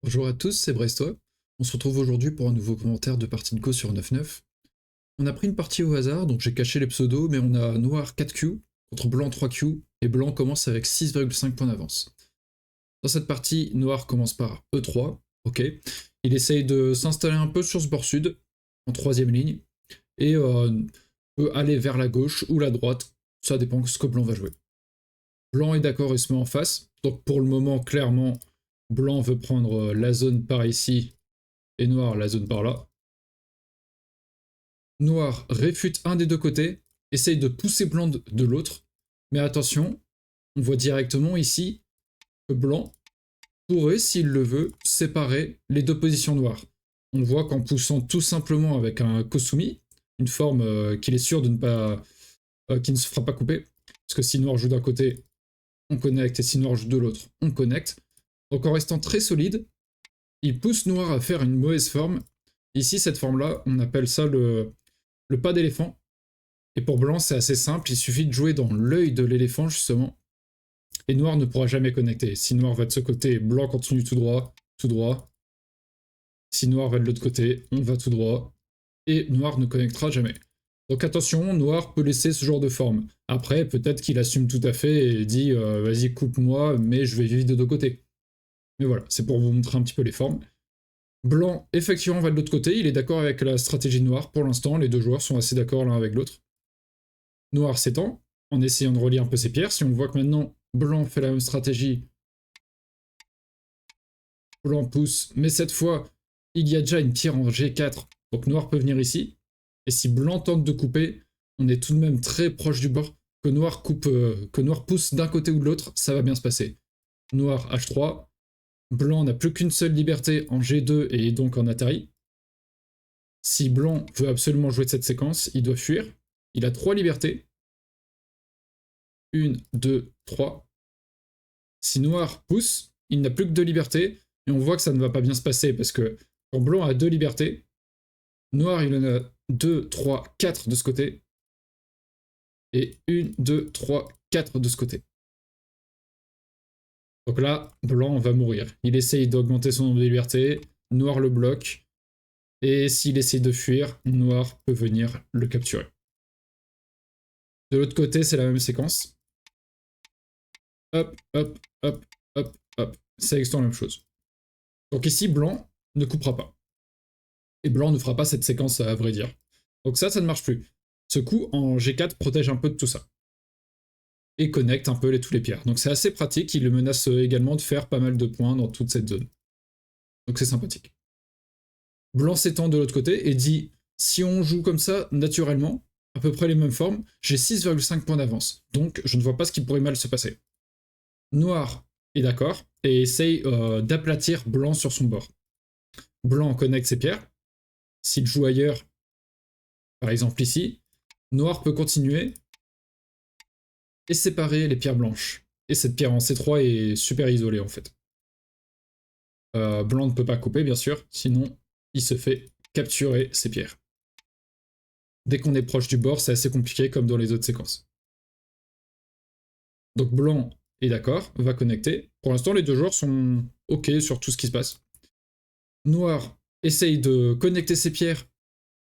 Bonjour à tous, c'est Brestois. On se retrouve aujourd'hui pour un nouveau commentaire de partie de Go sur 9-9. On a pris une partie au hasard, donc j'ai caché les pseudos, mais on a noir 4Q contre blanc 3Q, et blanc commence avec 6,5 points d'avance. Dans cette partie, noir commence par E3, ok. Il essaye de s'installer un peu sur ce bord sud, en troisième ligne, et peut aller vers la gauche ou la droite, ça dépend de ce que blanc va jouer. Blanc est d'accord, il se met en face, donc pour le moment, clairement, blanc veut prendre la zone par ici, et noir la zone par là. Noir réfute un des deux côtés, essaye de pousser blanc de l'autre, mais attention, on voit directement ici que blanc pourrait, s'il le veut, séparer les deux positions noires. On voit qu'en poussant tout simplement avec un Kosumi, une forme qu'il est sûr de ne pas, qui ne se fera pas couper, parce que si noir joue d'un côté, on connecte, et si noir joue de l'autre, on connecte. Donc en restant très solide, il pousse noir à faire une mauvaise forme. Ici, cette forme-là, on appelle ça le pas d'éléphant. Et pour blanc, c'est assez simple, il suffit de jouer dans l'œil de l'éléphant, justement. Et noir ne pourra jamais connecter. Si noir va de ce côté, blanc continue tout droit, tout droit. Si noir va de l'autre côté, on va tout droit. Et noir ne connectera jamais. Donc attention, noir peut laisser ce genre de forme. Après, peut-être qu'il assume tout à fait et dit vas-y, coupe-moi, mais je vais vivre de deux côtés. Mais voilà, c'est pour vous montrer un petit peu les formes. Blanc, effectivement, va de l'autre côté, il est d'accord avec la stratégie noire pour l'instant, les deux joueurs sont assez d'accord l'un avec l'autre. Noir s'étend, en essayant de relier un peu ses pierres. Si on voit que maintenant, blanc fait la même stratégie, blanc pousse, mais cette fois, il y a déjà une pierre en G4, donc noir peut venir ici. Et si blanc tente de couper, on est tout de même très proche du bord. Que noir coupe, que noir pousse d'un côté ou de l'autre, ça va bien se passer. Noir H3, blanc n'a plus qu'une seule liberté en G2 et donc en Atari. Si blanc veut absolument jouer de cette séquence, il doit fuir. Il a 3 libertés. 1, 2, 3. Si noir pousse, il n'a plus que 2 libertés, et on voit que ça ne va pas bien se passer, parce que quand blanc a 2 libertés, noir il en a 2, 3, 4 de ce côté, et 1, 2, 3, 4 de ce côté. Donc là, blanc va mourir. Il essaye d'augmenter son nombre de libertés, noir le bloque, et s'il essaye de fuir, noir peut venir le capturer. De l'autre côté, c'est la même séquence. Hop, hop, hop, hop, hop. C'est exactement la même chose. Donc ici, blanc ne coupera pas. Et blanc ne fera pas cette séquence, à vrai dire. Donc ça ne marche plus. Ce coup, en G4, protège un peu de tout ça. Et connecte un peu tous les pierres. Donc c'est assez pratique, il le menace également de faire pas mal de points dans toute cette zone. Donc c'est sympathique. Blanc s'étend de l'autre côté et dit, si on joue comme ça, naturellement, à peu près les mêmes formes, j'ai 6,5 points d'avance. Donc je ne vois pas ce qui pourrait mal se passer. Noir est d'accord et essaye d'aplatir blanc sur son bord. Blanc connecte ses pierres. S'il joue ailleurs, par exemple ici, noir peut continuer et séparer les pierres blanches. Et cette pierre en C3 est super isolée en fait. Blanc ne peut pas couper bien sûr, sinon il se fait capturer ses pierres. Dès qu'on est proche du bord, c'est assez compliqué comme dans les autres séquences. Donc blanc est d'accord, va connecter. Pour l'instant, les deux joueurs sont ok sur tout ce qui se passe. Noir essaye de connecter ses pierres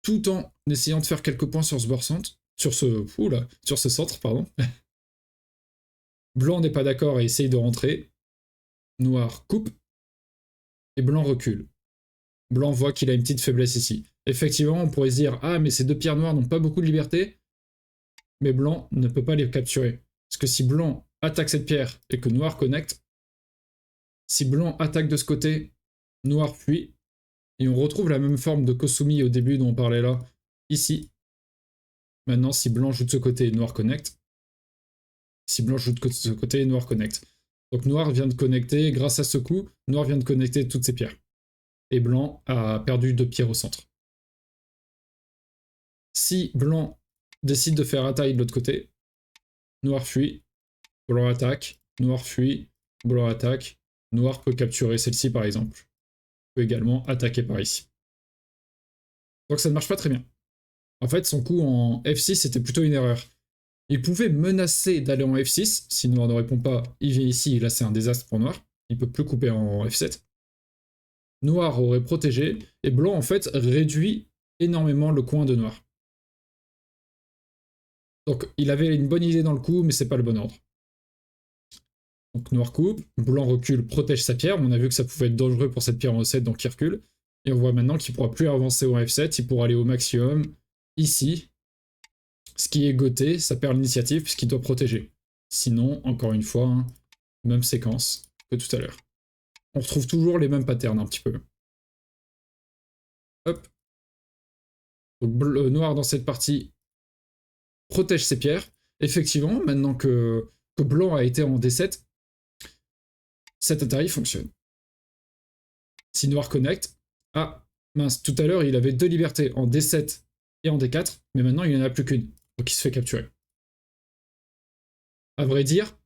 tout en essayant de faire quelques points sur ce bord centre, sur ce centre, pardon. Blanc n'est pas d'accord et essaye de rentrer. Noir coupe et blanc recule. Blanc voit qu'il a une petite faiblesse ici. Effectivement, on pourrait se dire ah mais ces deux pierres noires n'ont pas beaucoup de liberté, mais blanc ne peut pas les capturer. Parce que si blanc attaque cette pierre et que noir connecte, si blanc attaque de ce côté, noir fuit, et on retrouve la même forme de Kosumi au début dont on parlait là, ici. Maintenant, si blanc joue de ce côté, noir connecte. Si blanc joue de ce côté, noir connecte. Donc noir vient de connecter, grâce à ce coup, noir vient de connecter toutes ses pierres. Et blanc a perdu 2 pierres au centre. Si blanc décide de faire attaque de l'autre côté, noir fuit, blanc attaque, noir fuit, blanc attaque, noir peut capturer celle-ci par exemple. Peut également attaquer par ici. Donc ça ne marche pas très bien. En fait, son coup en F6 était plutôt une erreur. Il pouvait menacer d'aller en F6, si noir ne répond pas, il vient ici, et là c'est un désastre pour noir. Il peut plus couper en F7. noir aurait protégé, et blanc, en fait, réduit énormément le coin de noir. Donc, il avait une bonne idée dans le coup, mais c'est pas le bon ordre. Donc, noir coupe, blanc recule, protège sa pierre. On a vu que ça pouvait être dangereux pour cette pierre en E7, donc il recule. Et on voit maintenant qu'il pourra plus avancer au F7, il pourra aller au maximum, ici. Ce qui est goté, ça perd l'initiative, puisqu'il doit protéger. Sinon, encore une fois, hein, même séquence que tout à l'heure. On retrouve toujours les mêmes patterns, un petit peu. Hop. Donc, noir dans cette partie protège ses pierres. Effectivement, maintenant que blanc a été en D7, cet Atari fonctionne. Si noir connecte, ah mince, tout à l'heure il avait 2 libertés en D7 et en D4, mais maintenant il n'y en a plus qu'une, donc il se fait capturer. À vrai dire,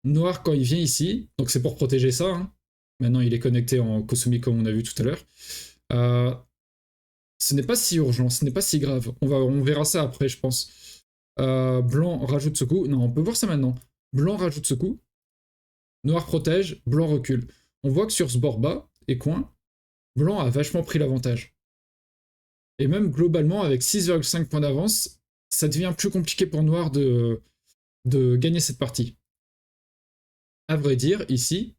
noir quand il vient ici, donc c'est pour protéger ça, hein. Maintenant il est connecté en Kosumi comme on a vu tout à l'heure. Ce n'est pas si urgent, ce n'est pas si grave. On verra ça après, je pense. Blanc rajoute ce coup. Non, on peut voir ça maintenant. Blanc rajoute ce coup. Noir protège, blanc recule. On voit que sur ce bord bas et coin, blanc a vachement pris l'avantage. Et même globalement, avec 6,5 points d'avance, ça devient plus compliqué pour noir de gagner cette partie. À vrai dire, ici,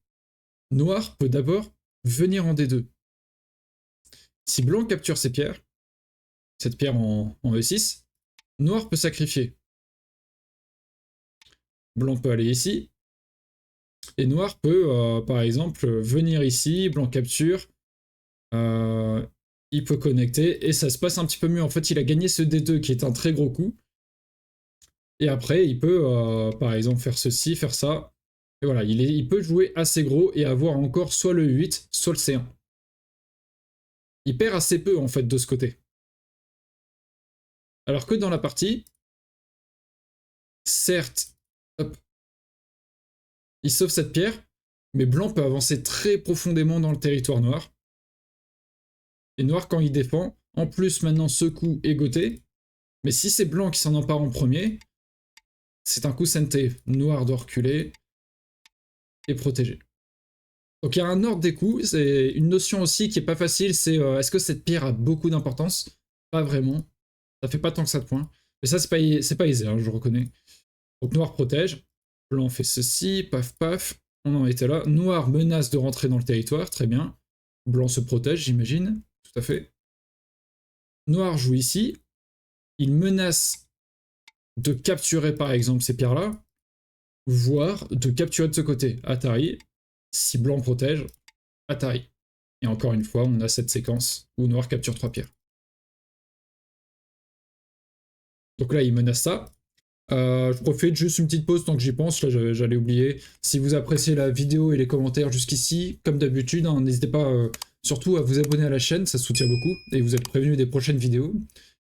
noir peut d'abord venir en D2. Si blanc capture ses pierres, cette pierre en E6, noir peut sacrifier. Blanc peut aller ici, et noir peut, par exemple, venir ici, blanc capture, il peut connecter, et ça se passe un petit peu mieux. En fait, il a gagné ce D2 qui est un très gros coup, et après, il peut, par exemple, faire ceci, faire ça, et voilà, il peut jouer assez gros et avoir encore soit le 8, soit le C1. Il perd assez peu, en fait, de ce côté. Alors que dans la partie, certes, hop, il sauve cette pierre, mais blanc peut avancer très profondément dans le territoire noir. Et noir, quand il défend, en plus maintenant ce coup est goté, mais si c'est blanc qui s'en empare en premier, c'est un coup senté. Noir doit reculer et protéger. Donc il y a un ordre des coups, c'est une notion aussi qui est pas facile, c'est est-ce que cette pierre a beaucoup d'importance? Pas vraiment, ça fait pas tant que ça de points. Mais ça c'est pas aisé, hein, je reconnais. Donc noir protège, blanc fait ceci, paf paf, on en était là. Noir menace de rentrer dans le territoire, très bien. Blanc se protège, j'imagine, tout à fait. Noir joue ici, il menace de capturer par exemple ces pierres-là, voire de capturer de ce côté. Atari, si blanc protège, Atari. Et encore une fois, on a cette séquence où noir capture 3 pierres. Donc là, il menace ça. Je profite juste une petite pause tant que j'y pense, là j'allais oublier. Si vous appréciez la vidéo et les commentaires jusqu'ici, comme d'habitude, hein, n'hésitez pas surtout à vous abonner à la chaîne, ça soutient beaucoup, et vous êtes prévenus des prochaines vidéos.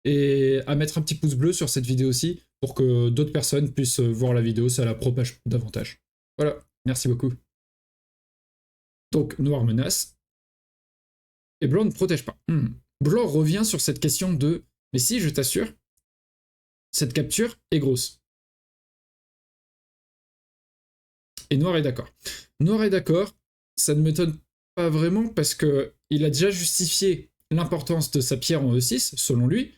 Et à mettre un petit pouce bleu sur cette vidéo aussi, pour que d'autres personnes puissent voir la vidéo, ça la propage davantage. Voilà, merci beaucoup. Donc, noir menace, et blanc ne protège pas. Blanc revient sur cette question de « mais si, je t'assure, cette capture est grosse ». Et noir est d'accord. Noir est d'accord, ça ne m'étonne pas vraiment parce que il a déjà justifié l'importance de sa pierre en E6, selon lui,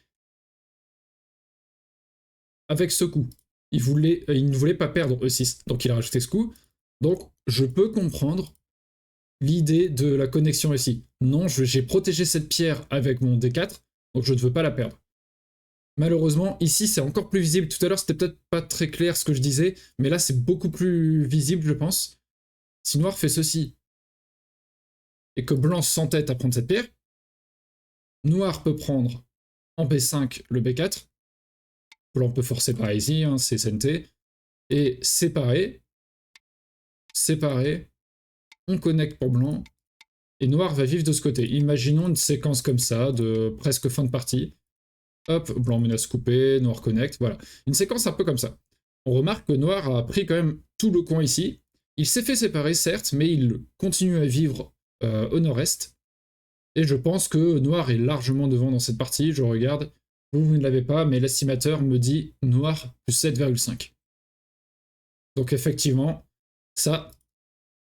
avec ce coup. Il ne voulait pas perdre E6, donc il a rajouté ce coup. Donc je peux comprendre l'idée de la connexion ici. Non, j'ai protégé cette pierre avec mon D4, donc je ne veux pas la perdre. Malheureusement, ici, c'est encore plus visible. Tout à l'heure, c'était peut-être pas très clair ce que je disais, mais là, c'est beaucoup plus visible, je pense. Si noir fait ceci, et que blanc s'entête à prendre cette pierre, noir peut prendre en B5 le B4, blanc peut forcer par ici, hein, c'est SNT, et séparer, on connecte pour blanc, et noir va vivre de ce côté. Imaginons une séquence comme ça, de presque fin de partie. Hop, blanc menace coupée, noir connecte, voilà. Une séquence un peu comme ça. On remarque que noir a pris quand même tout le coin ici. Il s'est fait séparer, certes, mais il continue à vivre au nord-est. Et je pense que noir est largement devant dans cette partie. Je regarde, vous ne l'avez pas, mais l'estimateur me dit noir plus 7,5. Donc effectivement, ça,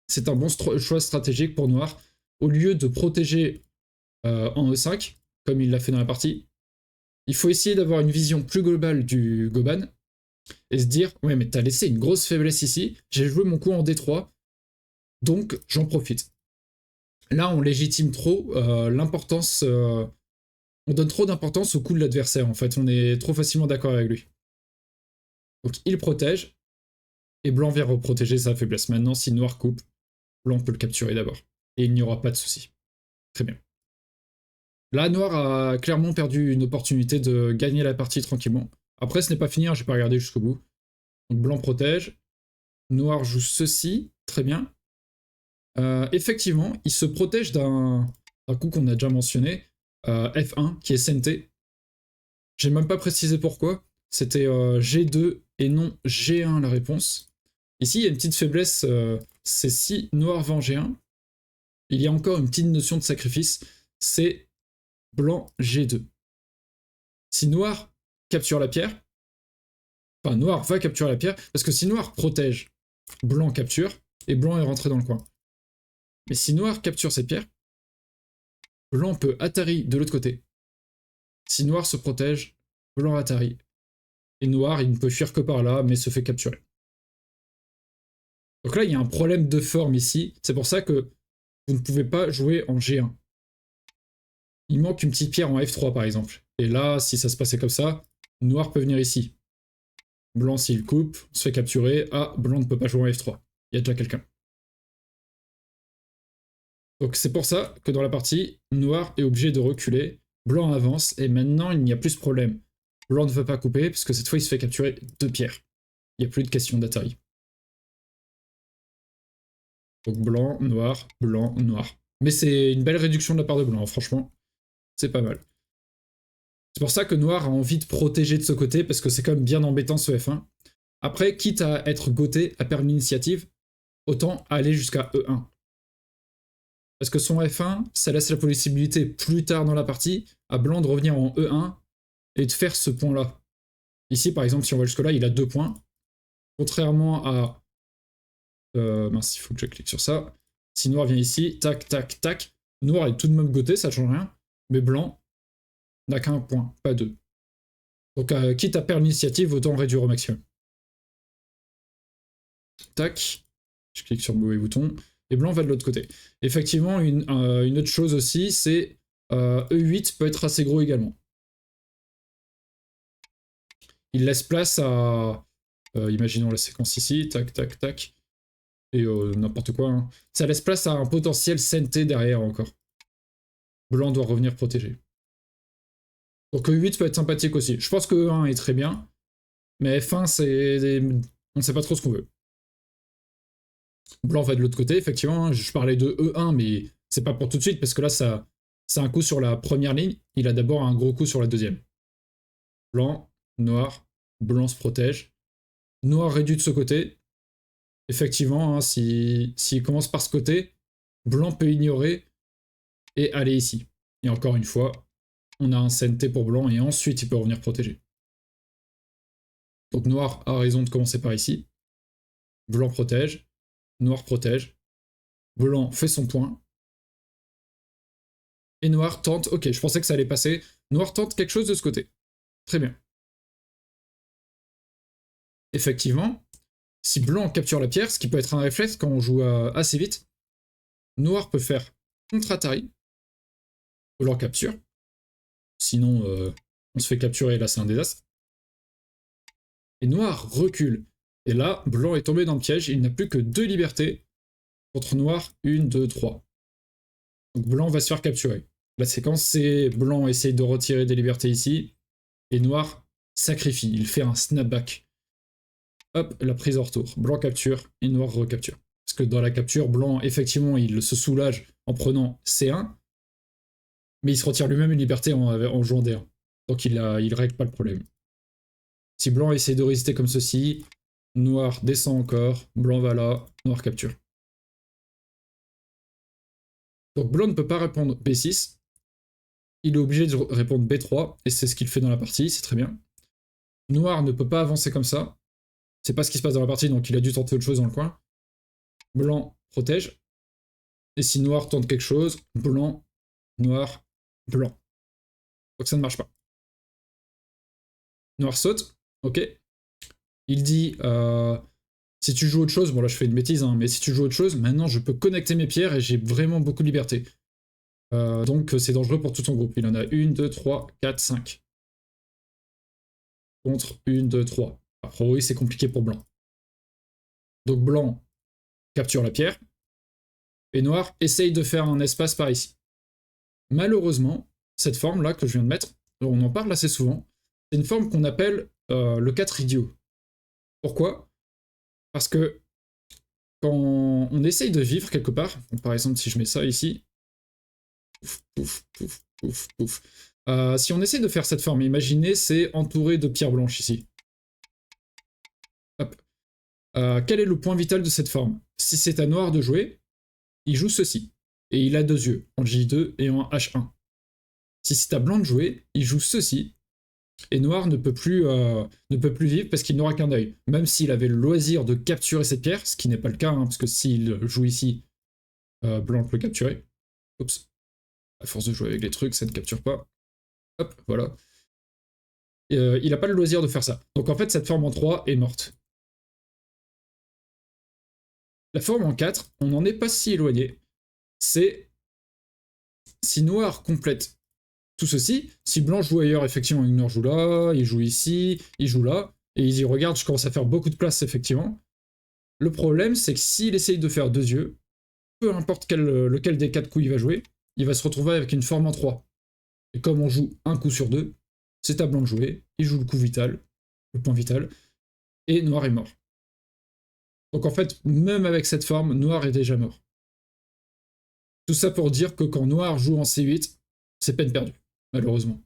c'est un bon choix stratégique pour noir. au lieu de protéger en E5, comme il l'a fait dans la partie, il faut essayer d'avoir une vision plus globale du Goban et se dire ouais, mais t'as laissé une grosse faiblesse ici, j'ai joué mon coup en D3, donc j'en profite. Là, on légitime trop l'importance. On donne trop d'importance au coup de l'adversaire, en fait. On est trop facilement d'accord avec lui. Donc, il protège, et blanc vient reprotéger sa faiblesse. Maintenant, si noir coupe, blanc peut le capturer d'abord. Et il n'y aura pas de souci. Très bien. Là, noir a clairement perdu une opportunité de gagner la partie tranquillement. Après, ce n'est pas fini, hein, j'ai pas regardé jusqu'au bout. Donc, blanc protège. Noir joue ceci. Très bien. Effectivement, il se protège d'un coup qu'on a déjà mentionné, F1, qui est SNT. J'ai même pas précisé pourquoi. C'était G2 et non G1 la réponse. Ici, il y a une petite faiblesse, c'est si noir vend G1, il y a encore une petite notion de sacrifice, c'est blanc G2. Si noir capture la pierre, enfin noir va capturer la pierre, parce que si noir protège, blanc capture, et blanc est rentré dans le coin. Mais si noir capture cette pierre, blanc peut Atari de l'autre côté. Si noir se protège, blanc Atari. Et noir, il ne peut fuir que par là, mais se fait capturer. Donc là, il y a un problème de forme ici. C'est pour ça que vous ne pouvez pas jouer en G1. Il manque une petite pierre en F3, par exemple. Et là, si ça se passait comme ça, noir peut venir ici. Blanc, s'il coupe, on se fait capturer. Ah, blanc ne peut pas jouer en F3. Il y a déjà quelqu'un. Donc c'est pour ça que dans la partie, noir est obligé de reculer. Blanc avance, et maintenant, il n'y a plus ce problème. Blanc ne veut pas couper, puisque cette fois, il se fait capturer 2 pierres. Il n'y a plus de question d'Atari. Donc blanc, noir, blanc, noir. Mais c'est une belle réduction de la part de blanc, franchement. C'est pas mal. C'est pour ça que noir a envie de protéger de ce côté, parce que c'est quand même bien embêtant ce F1. Après, quitte à être goté, à perdre l'initiative, autant aller jusqu'à E1. Parce que son F1, ça laisse la possibilité plus tard dans la partie à blanc de revenir en E1 et de faire ce point-là. Ici, par exemple, si on va jusque-là, il a 2 points. Contrairement à... mince, il faut que je clique sur ça. Si noir vient ici, tac, tac, tac. Noir est tout de même goté, ça change rien. Mais blanc n'a qu'un point, pas 2. Donc, quitte à perdre l'initiative, autant réduire au maximum. Tac. Je clique sur le mauvais bouton. Et blanc va de l'autre côté. Effectivement, une autre chose aussi, c'est E8 peut être assez gros également. Il laisse place à... imaginons la séquence ici, tac, tac, tac. Et n'importe quoi. Hein. Ça laisse place à un potentiel CNT derrière encore. Blanc doit revenir protégé. Donc E8 peut être sympathique aussi. Je pense que E1 est très bien. Mais F1, c'est... on ne sait pas trop ce qu'on veut. Blanc va de l'autre côté, effectivement. Hein. Je parlais de E1, mais c'est pas pour tout de suite, parce que là, ça, c'est un coup sur la première ligne. Il a d'abord un gros coup sur la deuxième. Blanc, noir, blanc se protège. Noir réduit de ce côté. Effectivement, hein, s'il commence par ce côté, blanc peut ignorer et aller ici. Et encore une fois, on a un CNT pour blanc et ensuite il peut revenir protéger. Donc noir a raison de commencer par ici. Blanc protège. Noir protège. Blanc fait son point. Et noir tente... Ok, je pensais que ça allait passer. Noir tente quelque chose de ce côté. Très bien. Effectivement, si blanc capture la pierre, ce qui peut être un réflexe quand on joue assez vite, noir peut faire contre-Atari. Blanc capture. Sinon, on se fait capturer et là c'est un désastre. Et noir recule. Et là, blanc est tombé dans le piège, il n'a plus que 2 libertés. Contre noir, 1, 2, 3. Donc blanc va se faire capturer. La séquence, c'est blanc essaye de retirer des libertés ici, et noir sacrifie, il fait un snapback. Hop, la prise en retour. Blanc capture, et noir recapture. Parce que dans la capture, blanc, effectivement, il se soulage en prenant C1, mais il se retire lui-même une liberté en jouant D1. Donc il règle pas le problème. Si blanc essaie de résister comme ceci, noir descend encore, blanc va là, noir capture. Donc blanc ne peut pas répondre B6, il est obligé de répondre B3, et c'est ce qu'il fait dans la partie, c'est très bien. Noir ne peut pas avancer comme ça, c'est pas ce qui se passe dans la partie, donc il a dû tenter autre chose dans le coin. Blanc protège, Et si noir tente quelque chose, blanc, noir, blanc. Donc ça ne marche pas. Noir saute, ok. Il dit, si tu joues autre chose, bon là je fais une bêtise, hein, mais si tu joues autre chose, maintenant je peux connecter mes pierres et j'ai vraiment beaucoup de liberté. Donc c'est dangereux pour tout ton groupe. Il en a 1, 2, 3, 4, 5. Contre 1, 2, 3. Après oui, c'est compliqué pour blanc. Donc blanc capture la pierre, et noir essaye de faire un espace par ici. Malheureusement, cette forme-là que je viens de mettre, on en parle assez souvent, c'est une forme qu'on appelle le 4 idiot. Pourquoi? Parce que quand on essaye de vivre quelque part, par exemple si je mets ça ici, pouf, pouf, pouf, pouf, pouf. Si on essaie de faire cette forme, imaginez c'est entouré de pierres blanches ici. Hop. Quel est le point vital de cette forme? Si c'est à noir de jouer, il joue ceci. Et il a 2 yeux, en J2 et en H1. Si c'est à blanc de jouer, il joue ceci. Et noir ne peut plus vivre parce qu'il n'aura qu'un œil. Même s'il avait le loisir de capturer cette pierre, ce qui n'est pas le cas, hein, parce que s'il joue ici, blanc peut le capturer. Oups. À force de jouer avec les trucs, ça ne capture pas. Hop, voilà. Il n'a pas le loisir de faire ça. Donc en fait, cette forme en 3 est morte. La forme en 4, on n'en est pas si éloigné. C'est si noir complète tout ceci, si blanc joue ailleurs, effectivement, il joue là, il joue ici, il joue là, et il dit regarde, je commence à faire beaucoup de place, effectivement. Le problème, c'est que s'il essaye de faire 2 yeux, peu importe lequel des 4 coups il va jouer, il va se retrouver avec une forme en 3. Et comme on joue un coup sur 2, c'est à blanc de jouer, il joue le coup vital, le point vital, et noir est mort. Donc en fait, même avec cette forme, noir est déjà mort. Tout ça pour dire que quand noir joue en C8, c'est peine perdue, malheureusement.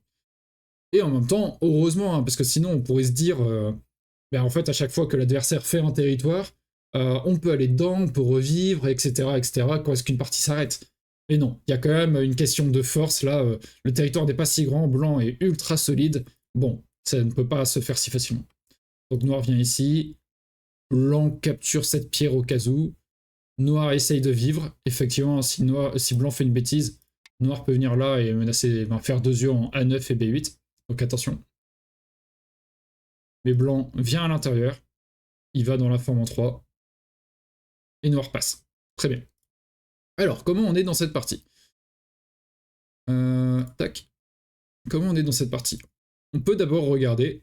Et en même temps, heureusement, hein, parce que sinon on pourrait se dire, en fait, à chaque fois que l'adversaire fait un territoire, on peut aller dedans, on peut revivre, etc., etc., quand est-ce qu'une partie s'arrête. Mais non, il y a quand même une question de force, là, le territoire n'est pas si grand, blanc est ultra solide, bon, ça ne peut pas se faire si facilement. Donc noir vient ici, blanc capture cette pierre au cas où, noir essaye de vivre, effectivement, si blanc fait une bêtise, noir peut venir là et menacer, faire 2 yeux en A9 et B8, donc attention. Mais blanc vient à l'intérieur, il va dans la forme en 3, et noir passe. Très bien. Alors, comment on est dans cette partie? Tac. Comment on est dans cette partie? On peut d'abord regarder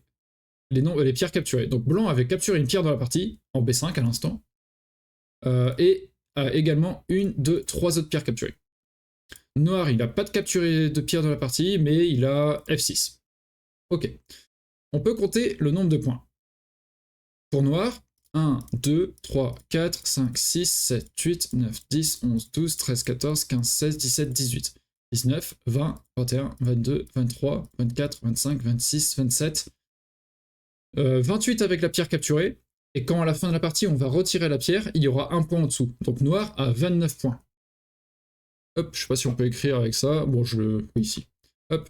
les pierres capturées. Donc blanc avait capturé une pierre dans la partie, en B5 à l'instant, et a également 1, 2, 3 autres pierres capturées. Noir, il n'a pas de capturé de pierre dans la partie, mais il a F6. Ok. On peut compter le nombre de points. Pour noir, 1, 2, 3, 4, 5, 6, 7, 8, 9, 10, 11, 12, 13, 14, 15, 16, 17, 18, 19, 20, 21, 22, 23, 24, 25, 26, 27, 28 avec la pierre capturée, et quand à la fin de la partie on va retirer la pierre, il y aura un point en dessous. Donc noir a 29 points. Hop, je sais pas si on peut écrire avec ça, bon je le... oui ici. Hop,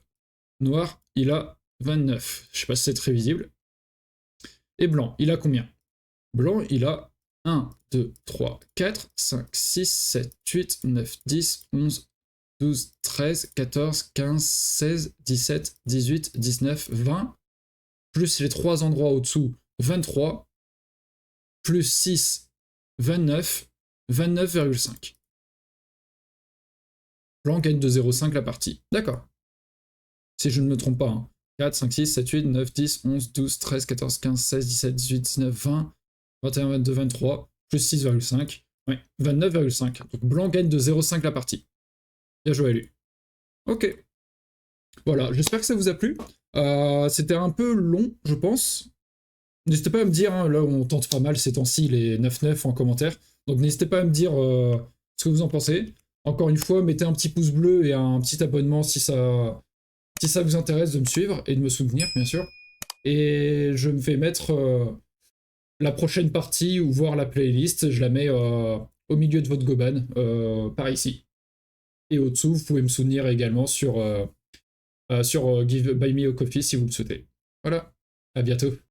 noir, il a 29. Je sais pas si c'est très visible. Et blanc, il a combien? Blanc, il a 1, 2, 3, 4, 5, 6, 7, 8, 9, 10, 11, 12, 13, 14, 15, 16, 17, 18, 19, 20, plus les 3 endroits au-dessous, 23, plus 6, 29, 29,5. Blanc gagne de 0,5 la partie. D'accord. Si je ne me trompe pas. Hein. 4, 5, 6, 7, 8, 9, 10, 11, 12, 13, 14, 15, 16, 17, 18, 19, 20, 21, 22, 23, plus 6,5. Ouais, 29,5. Donc blanc gagne de 0,5 la partie. Bien joué à lui. Ok. Voilà, j'espère que ça vous a plu. C'était un peu long, je pense. N'hésitez pas à me dire, hein, là on tente pas mal ces temps-ci les 9-9 en commentaire. Donc n'hésitez pas à me dire ce que vous en pensez. Encore une fois, mettez un petit pouce bleu et un petit abonnement si ça vous intéresse de me suivre et de me soutenir, bien sûr. Et je vais mettre la prochaine partie ou voir la playlist, je la mets au milieu de votre goban, par ici. Et au-dessous, vous pouvez me soutenir également sur Give Buy Me a Coffee si vous le souhaitez. Voilà, à bientôt.